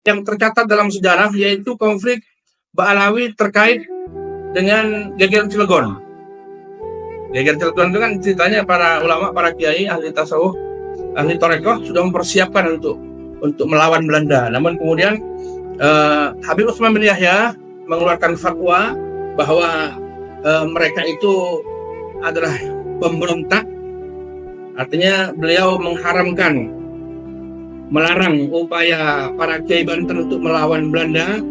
yang tercatat dalam sejarah, yaitu konflik Ba'alawi terkait dengan Geger Cilegon. Geger Cilegon itu kan ceritanya para ulama, para kiai, ahli tasawuf, ahli torekoh sudah mempersiapkan untuk melawan Belanda. Namun kemudian Habib Utsman bin Yahya mengeluarkan fatwa bahwa mereka itu adalah pemberontak. Artinya beliau mengharamkan, melarang upaya para kiai Banten untuk melawan Belanda,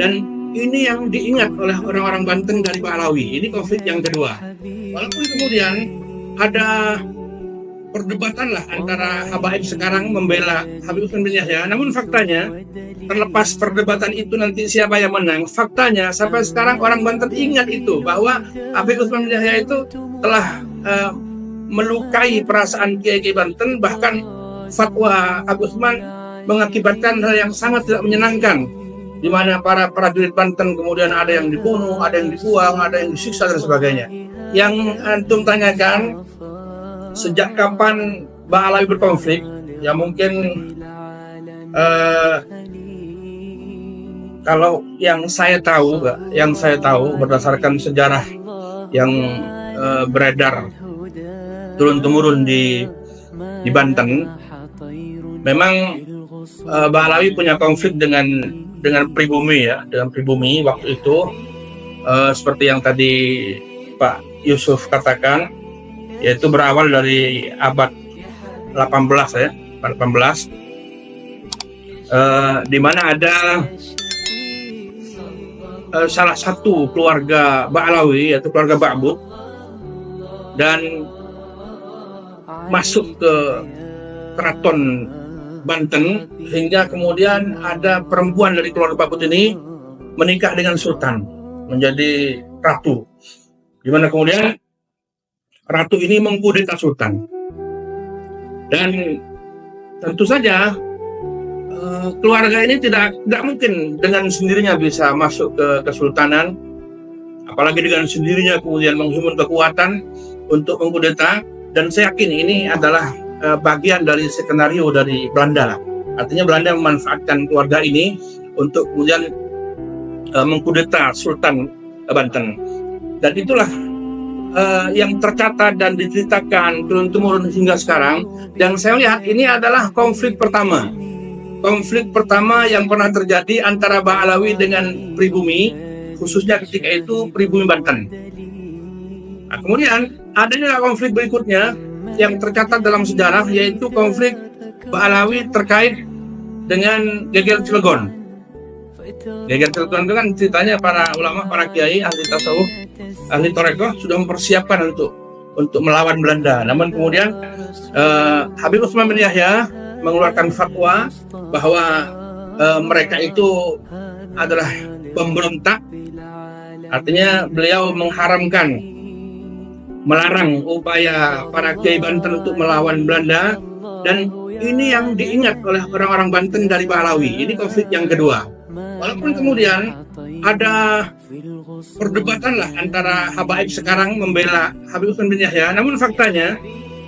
dan ini yang diingat oleh orang-orang Banten dari Ba'alawi. Ini konflik yang kedua. Walaupun kemudian ada perdebatan lah antara habaib sekarang membela Habib Utsman bin Yahya, namun faktanya, terlepas perdebatan itu nanti siapa yang menang, faktanya sampai sekarang orang Banten ingat itu, bahwa Habib Utsman bin Yahya itu telah melukai perasaan kiai-kiai Banten. Bahkan fatwa Habib Utsman mengakibatkan hal yang sangat tidak menyenangkan, di mana para prajurit Banten kemudian ada yang dibunuh, ada yang dibuang, ada yang disiksa dan sebagainya. Yang antum tanyakan, sejak kapan Ba'alawi berkonflik? Ya mungkin kalau yang saya tahu berdasarkan sejarah yang beredar turun-temurun di Banten, memang Ba'alawi punya konflik dengan pribumi, ya, dengan pribumi waktu itu, seperti yang tadi Pak Yusuf katakan, yaitu berawal dari abad 18, ya, 18, di mana ada salah satu keluarga Ba'alawi, yaitu keluarga Ba'bud, dan masuk ke keraton Banten, hingga kemudian ada perempuan dari keluarga Ba'bud ini menikah dengan sultan, menjadi ratu, di mana kemudian ratu ini mengkudeta sultan. Dan tentu saja keluarga ini tidak mungkin dengan sendirinya bisa masuk ke kesultanan, apalagi dengan sendirinya kemudian menghimpun kekuatan untuk mengkudeta. Dan saya yakin ini adalah bagian dari skenario dari Belanda. Artinya Belanda memanfaatkan keluarga ini untuk kemudian mengkudeta Sultan Banten. Dan itulah yang tercatat dan diceritakan turun-temurun hingga sekarang. Dan saya lihat ini adalah konflik pertama yang pernah terjadi antara Ba'alawi dengan pribumi, khususnya ketika itu pribumi Banten. Nah, kemudian adanya konflik berikutnya yang tercatat dalam sejarah, yaitu konflik Ba'alawi terkait dengan Geger Cilegon. Geger Cilegon itu kan ceritanya para ulama, para kiai, ahli tasawuf, ahli torekoh sudah mempersiapkan untuk melawan Belanda. Namun kemudian Habib Utsman bin Yahya mengeluarkan fatwa bahwa mereka itu adalah pemberontak. Artinya beliau mengharamkan, melarang upaya para kiai Banten untuk melawan Belanda, dan ini yang diingat oleh orang-orang Banten dari Ba'alawi. Ini konflik yang kedua. Walaupun kemudian ada perdebatan lah antara habaib sekarang membela Habib Utsman bin Yahya, namun faktanya,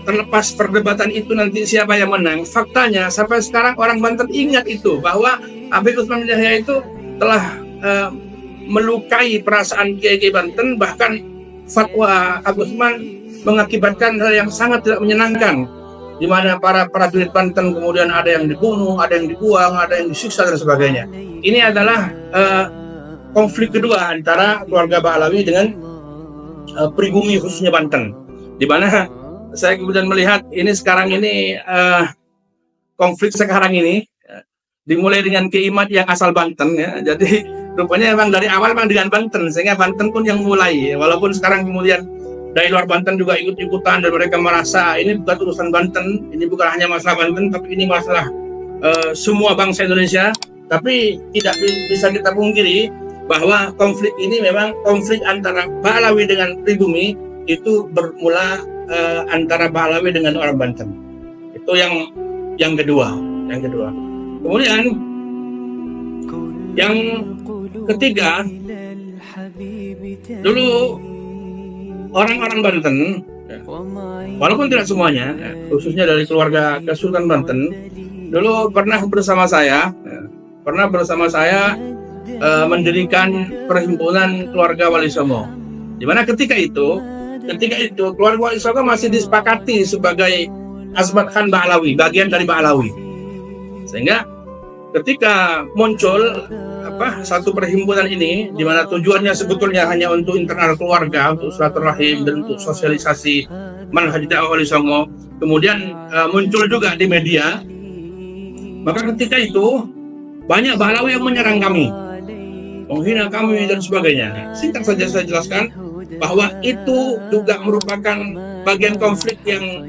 terlepas perdebatan itu nanti siapa yang menang, faktanya sampai sekarang orang Banten ingat itu, bahwa Habib Utsman bin Yahya itu telah melukai perasaan kiai-kiai Banten. Bahkan fatwa Habib Utsman mengakibatkan hal yang sangat tidak menyenangkan, di mana para prajurit Banten kemudian ada yang dibunuh, ada yang dibuang, ada yang disiksa dan sebagainya. Ini adalah konflik kedua antara keluarga Ba'alawi dengan pribumi khususnya Banten, di mana saya kemudian melihat ini sekarang ini konflik sekarang ini dimulai dengan Kiai Imad yang asal Banten, ya. Jadi rupanya memang dari awal memang dengan Banten, sehingga Banten pun yang mulai, walaupun sekarang kemudian dari luar Banten juga ikut-ikutan, dan mereka merasa ini bukan urusan Banten, ini bukan hanya masalah Banten, tapi ini masalah semua bangsa Indonesia. Tapi tidak bisa kita pungkiri bahwa konflik ini memang konflik antara Ba'alawi dengan pribumi, itu bermula antara Ba'alawi dengan orang Banten. Itu yang kedua. Kemudian yang ketiga, dulu orang-orang Banten, walaupun tidak semuanya, khususnya dari keluarga Kesultanan Banten, dulu pernah bersama saya pernah bersama saya mendirikan perhimpunan keluarga Wali Songo. Di mana ketika itu keluarga Wali Songo masih disepakati sebagai Azmat Khan Ba'alawi, bagian dari Ba'alawi. Sehingga ketika muncul satu perhimpunan ini, di mana tujuannya sebetulnya hanya untuk internal keluarga, untuk silaturahim dan untuk sosialisasi manhaj dakwah Wali Songo, kemudian muncul juga di media, maka ketika itu banyak Ba'alawi yang menyerang kami, menghina kami dan sebagainya. Singkat saja saya jelaskan bahwa itu juga merupakan bagian konflik yang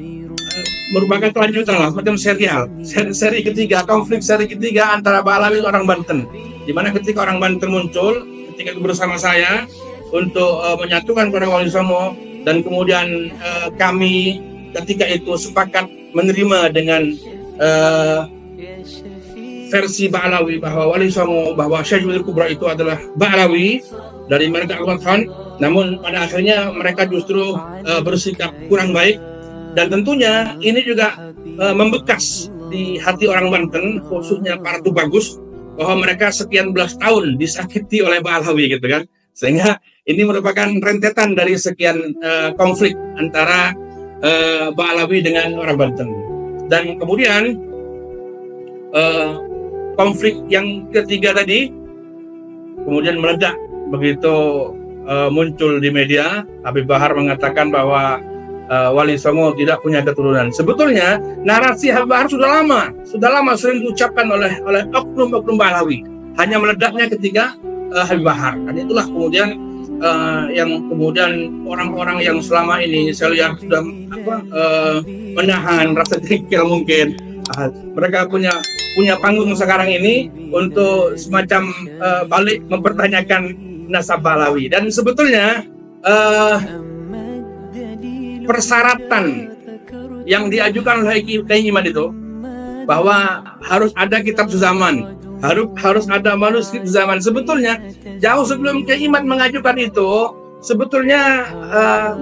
merupakan kelanjutan lah, macam serial, seri ketiga, konflik seri ketiga antara Ba'alawi dan orang Banten. Di mana ketika orang Banten muncul, ketika bersama saya untuk menyatukan keluarga Wali Songo, dan kemudian kami ketika itu sepakat menerima dengan versi Ba'alawi bahwa Wali Songo, bahwa Syekh Junaid Kubra itu adalah Ba'alawi dari mereka Azmat Khan. Namun pada akhirnya mereka justru bersikap kurang baik, dan tentunya ini juga membekas di hati orang Banten, khususnya para Tubagus, bahwa mereka sekian belas tahun disakiti oleh Ba'alawi gitu kan. Sehingga ini merupakan rentetan dari sekian konflik antara Ba'alawi dengan orang Banten. Dan kemudian konflik yang ketiga tadi kemudian meledak begitu muncul di media. Habib Bahar mengatakan bahwa Wali Songo tidak punya keturunan. Sebetulnya narasi Habib Bahar sudah lama sering diucapkan oleh oknum-oknum Ba'alawi. Hanya meledaknya ketika Habib Bahar. Dan itulah kemudian yang kemudian orang-orang yang selama ini saya lihat sudah menahan rasa jengkel mungkin. Mereka punya panggung sekarang ini untuk semacam balik mempertanyakan nasab Ba'alawi. Dan sebetulnya persyaratan yang diajukan oleh Kiai Imad itu bahwa harus ada kitab zaman, harus ada manuskrip zaman. Sebetulnya jauh sebelum Kiai Imad mengajukan itu, sebetulnya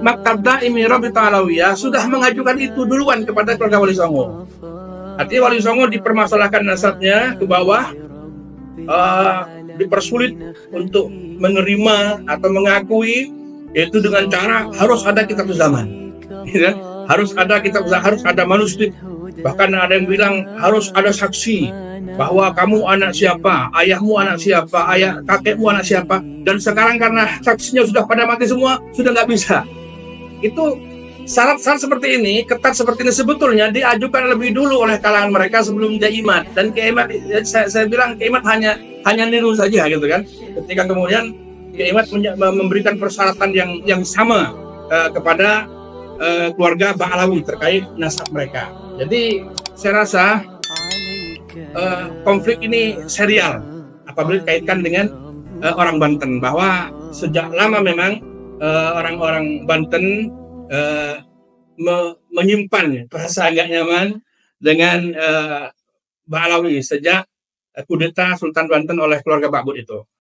Maktab Daimi Rabithah Alawiyah sudah mengajukan itu duluan kepada keluarga Wali Songo. Artinya Wali Songo dipermasalahkan nasabnya ke bawah, dipersulit untuk menerima atau mengakui, yaitu dengan cara harus ada kitab zaman. Ya, harus ada kitab, harus ada manuskrip. Bahkan ada yang bilang harus ada saksi bahwa kamu anak siapa, ayahmu anak siapa, kakekmu anak siapa. Dan sekarang karena saksinya sudah pada mati semua, sudah nggak bisa. Itu syarat-syarat seperti ini, ketat seperti ini sebetulnya diajukan lebih dulu oleh kalangan mereka sebelum Kiai Imad. Dan Kiai Imad, saya bilang Kiai Imad hanya niru saja gitu kan. Ketika kemudian Kiai Imad memberikan persyaratan yang sama kepada keluarga Ba'alawi terkait nasab mereka. Jadi saya rasa konflik ini serial apabila dikaitkan dengan orang Banten, bahwa sejak lama memang orang-orang Banten menyimpan perasaan gak nyaman dengan Ba'alawi sejak kudeta Sultan Banten oleh keluarga Ba'but itu.